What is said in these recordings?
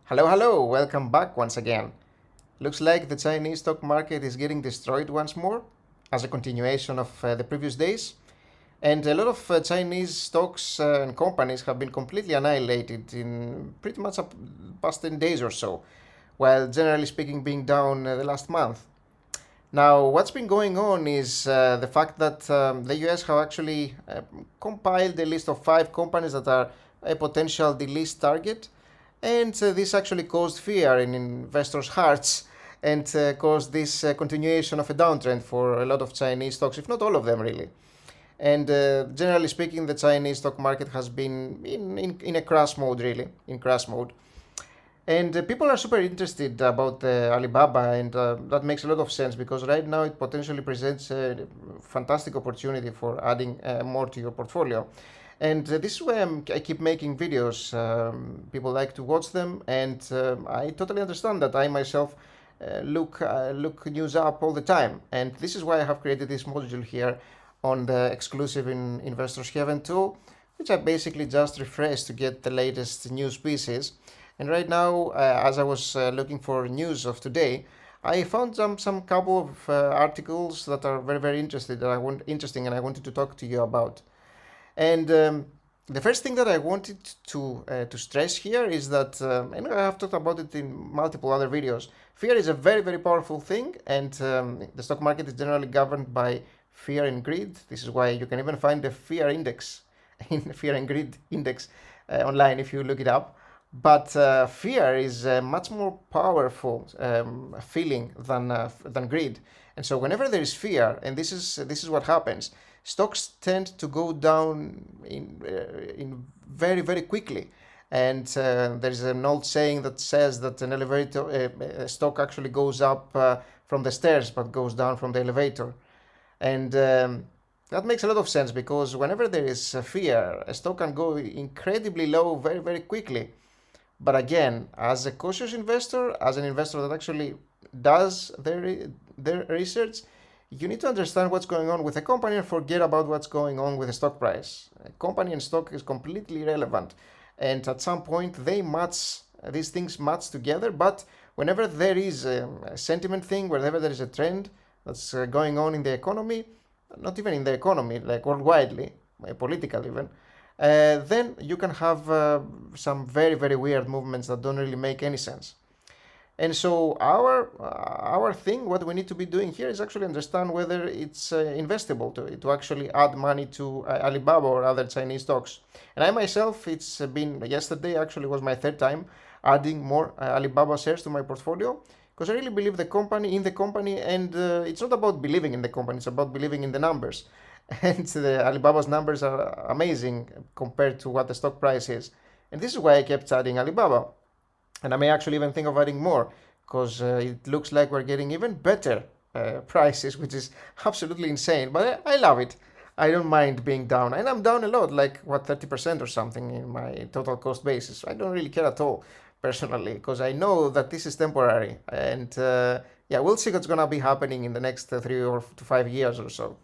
Hello, welcome back once again. Looks like the Chinese stock market is getting destroyed once more as a continuation of the previous days. And a lot of Chinese stocks and companies have been completely annihilated in pretty much the past 10 days or so, while generally speaking being down the last month. Now, what's been going on is the fact that the US have actually compiled a list of 5 companies that are a potential delist target, and this actually caused fear in investors' hearts and caused this continuation of a downtrend for a lot of Chinese stocks, if not all of them, really. And generally speaking, the Chinese stock market has been in a crash mode, really, in crash mode. And people are super interested about Alibaba, and that makes a lot of sense because right now it potentially presents a fantastic opportunity for adding more to your portfolio. And this is why I keep making videos. People like to watch them, and I totally understand that I myself look news up all the time. And this is why I have created this module here on the exclusive Investors Heaven tool, which I basically just refresh to get the latest news pieces. And right now, as I was looking for news of today, I found some couple of articles that are very interesting, and I wanted to talk to you about. And the first thing that I wanted to stress here is that, and I have talked about it in multiple other videos, fear is a very powerful thing, and the stock market is generally governed by fear and greed. This is why you can even find the fear index, in fear and greed index online if you look it up. But fear is a much more powerful feeling than greed. And so whenever there is fear, and this is what happens, stocks tend to go down in very quickly. And there is an old saying that says that an elevator a stock actually goes up from the stairs but goes down from the elevator. And that makes a lot of sense because whenever there is fear, a stock can go incredibly low very quickly. But again, as a cautious investor, as an investor that actually does their research, you need to understand what's going on with the company and forget about what's going on with the stock price. A company and stock is completely irrelevant. And at some point, these things match together. But whenever there is a sentiment thing, whenever there is a trend that's going on in the economy, not even in the economy, like worldwide, political even, then you can have some very weird movements that don't really make any sense. And so our thing, what we need to be doing here is actually understand whether it's investable to actually add money to Alibaba or other Chinese stocks. And I myself, it's been yesterday actually was my third time adding more Alibaba shares to my portfolio because I really believe in the company, and it's not about believing in the company, it's about believing in the numbers. And Alibaba's numbers are amazing compared to what the stock price is. And this is why I kept adding Alibaba. And I may actually even think of adding more because it looks like we're getting even better prices, which is absolutely insane. But I love it. I don't mind being down. And I'm down a lot, like 30% or something in my total cost basis. I don't really care at all personally because I know that this is temporary. And yeah, we'll see what's going to be happening in the next 3 or 5 years or so.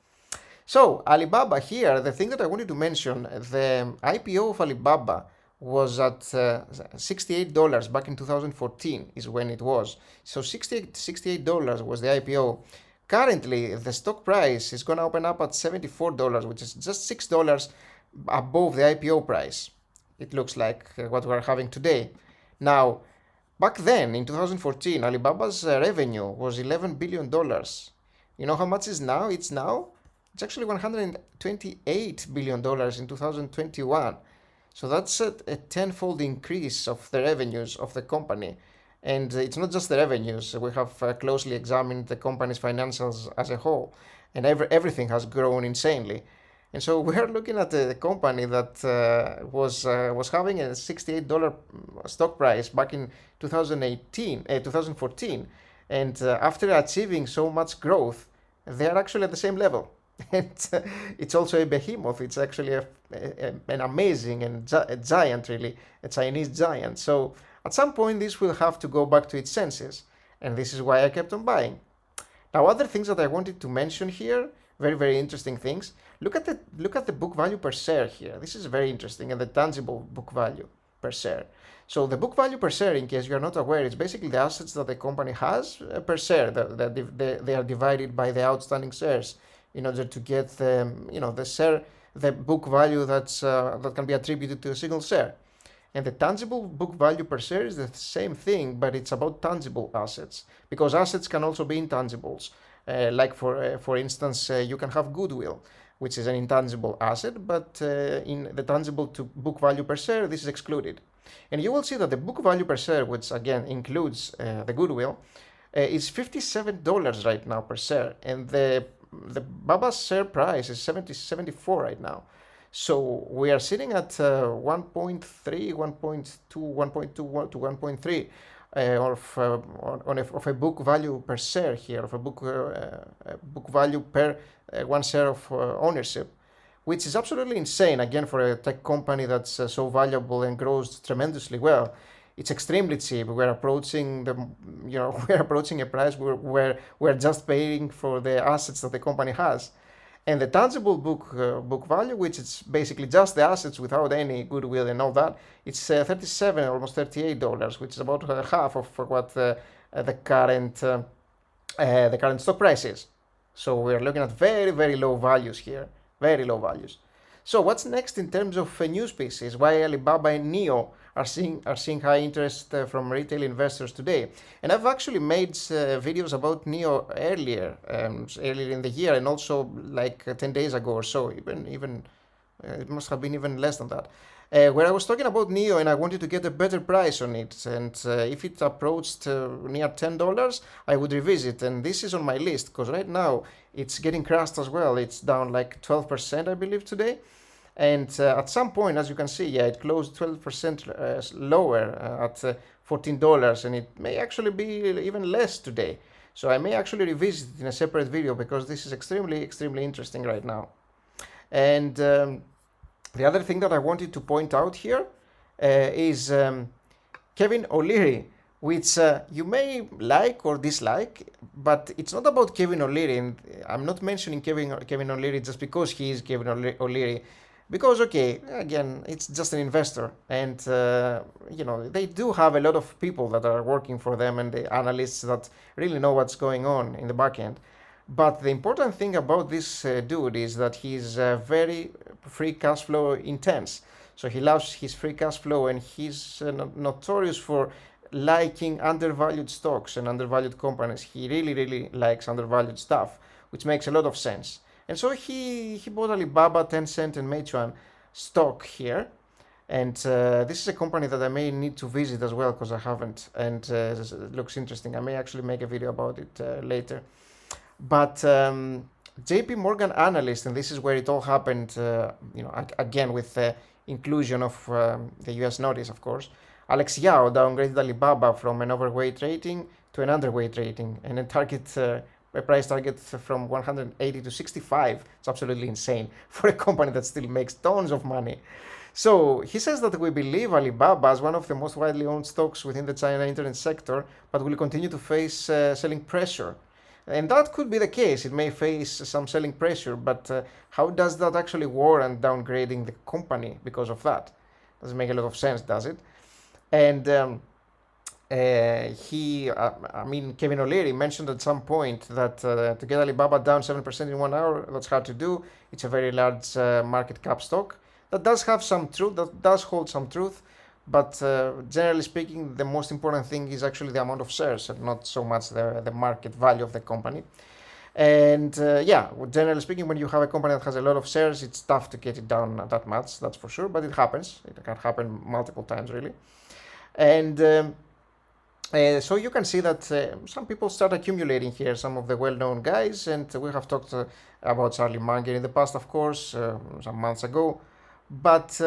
So Alibaba here, the thing that I wanted to mention, the IPO of Alibaba was at $68 back in 2014 is when it was. So $68 was the IPO. Currently, the stock price is going to open up at $74, which is just $6 above the IPO price. It looks like what we're having today. Now, back then in 2014, Alibaba's revenue was $11 billion. You know how much is now? It's actually $128 billion in 2021. So that's a tenfold increase of the revenues of the company. And it's not just the revenues. We have closely examined the company's financials as a whole. And everything has grown insanely. And so we're looking at a company that was having a $68 stock price back in 2014. And after achieving so much growth, they're actually at the same level. And it's also a behemoth. It's actually an amazing and a giant, really, a Chinese giant. So at some point, this will have to go back to its senses. And this is why I kept on buying. Now, other things that I wanted to mention here, very interesting things. Look at the book value per share here. This is very interesting, and the tangible book value. per share. So the book value per share, in case you are not aware, is basically the assets that the company has per share. They are divided by the outstanding shares in order to get the book value that can be attributed to a single share. And the tangible book value per share is the same thing, but it's about tangible assets, because assets can also be intangibles. Like for instance, you can have goodwill, which is an intangible asset, but in the tangible to book value per share, this is excluded. And you will see that the book value per share, which again includes the goodwill, is $57 right now per share, and the Baba's share price is 74 right now. So we are sitting at 1.3, 1.2, 1.2 to 1.3 of a book value per share here, of a book value per one share of ownership, which is absolutely insane. Again, for a tech company that's so valuable and grows tremendously well, it's extremely cheap. We're approaching we're approaching a price where we're just paying for the assets that the company has. And the tangible book value, which is basically just the assets without any goodwill and all that, it's $37, almost $38, which is about half of what the current stock price is. So we're looking at very, very low values here, very low values. So what's next in terms of news pieces? Why Alibaba and NIO are seeing high interest from retail investors today? And I've actually made videos about NIO earlier in the year, and also like 10 days ago or so, even it must have been even less than that, where I was talking about NIO and I wanted to get a better price on it. And if it approached near $10, I would revisit. And this is on my list because right now it's getting crushed as well. It's down like 12%, I believe, today. And at some point, as you can see, it closed 12% lower at $14, and it may actually be even less today. So I may actually revisit it in a separate video because this is extremely, extremely interesting right now. And the other thing that I wanted to point out here is Kevin O'Leary, which you may like or dislike, but it's not about Kevin O'Leary. And I'm not mentioning Kevin O'Leary just because he is Kevin O'Leary. Because, okay, again, it's just an investor, and they do have a lot of people that are working for them and the analysts that really know what's going on in the back end. But the important thing about this dude is that he's very free cash flow intense. So he loves his free cash flow, and he's notorious for liking undervalued stocks and undervalued companies. He really, really likes undervalued stuff, which makes a lot of sense. And so he bought Alibaba, Tencent, and Meituan stock here. And this is a company that I may need to visit as well because I haven't. And it looks interesting. I may actually make a video about it later. But JP Morgan analyst, and this is where it all happened, again with the inclusion of the US notice, of course. Alex Yao downgraded Alibaba from an overweight rating to an underweight rating, and a price target from 180 to 65. It's absolutely insane for a company that still makes tons of money. So he says that we believe Alibaba is one of the most widely owned stocks within the China internet sector, but will continue to face selling pressure. And that could be the case. It may face some selling pressure, but how does that actually warrant downgrading the company because of that? Doesn't make a lot of sense, does it? And Kevin O'Leary mentioned at some point that to get Alibaba down 7% in 1 hour, that's hard to do. It's a very large market cap stock. That does have some truth, that does hold some truth, but generally speaking, the most important thing is actually the amount of shares and not so much the market value of the company. And generally speaking, when you have a company that has a lot of shares, it's tough to get it down that much, that's for sure, but it happens. It can happen multiple times, really. And so you can see that some people start accumulating here, some of the well-known guys, and we have talked about Charlie Munger in the past, of course, some months ago. But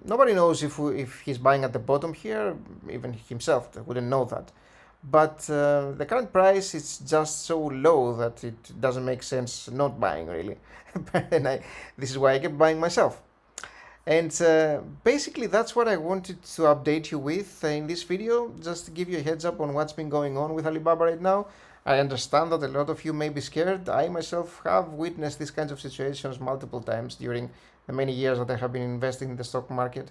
nobody knows if he's buying at the bottom here. Even himself wouldn't know that. But the current price is just so low that it doesn't make sense not buying, really. And this is why I kept buying myself. And basically that's what I wanted to update you with in this video, just to give you a heads up on what's been going on with Alibaba right now. I understand that a lot of you may be scared. I myself have witnessed these kinds of situations multiple times during the many years that I have been investing in the stock market.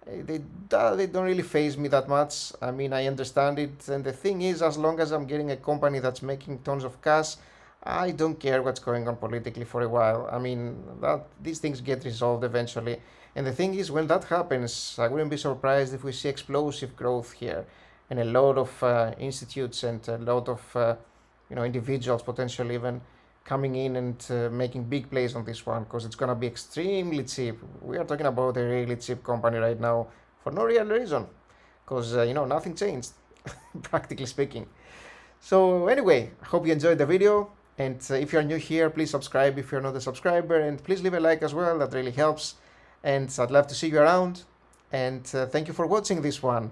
They don't really faze me that much. I mean, I understand it, and the thing is, as long as I'm getting a company that's making tons of cash, I don't care what's going on politically for a while. I mean, that these things get resolved eventually. And the thing is, when that happens, I wouldn't be surprised if we see explosive growth here, and a lot of institutes and a lot of individuals potentially even coming in and making big plays on this one, because it's gonna be extremely cheap. We are talking about a really cheap company right now for no real reason, because nothing changed, practically speaking. So anyway, I hope you enjoyed the video, and if you're new here, please subscribe if you're not a subscriber, and please leave a like as well. That really helps, and I'd love to see you around. And thank you for watching this one.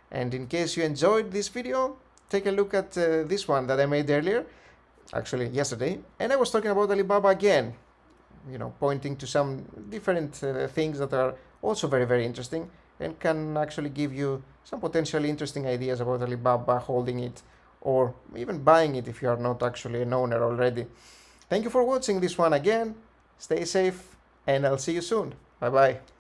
And in case you enjoyed this video, take a look at this one that I made earlier, actually yesterday, and I was talking about Alibaba again, pointing to some different things that are also very, very interesting and can actually give you some potentially interesting ideas about Alibaba, holding it or even buying it if you are not actually an owner already. Thank you for watching this one again. Stay safe, and I'll see you soon. Bye bye.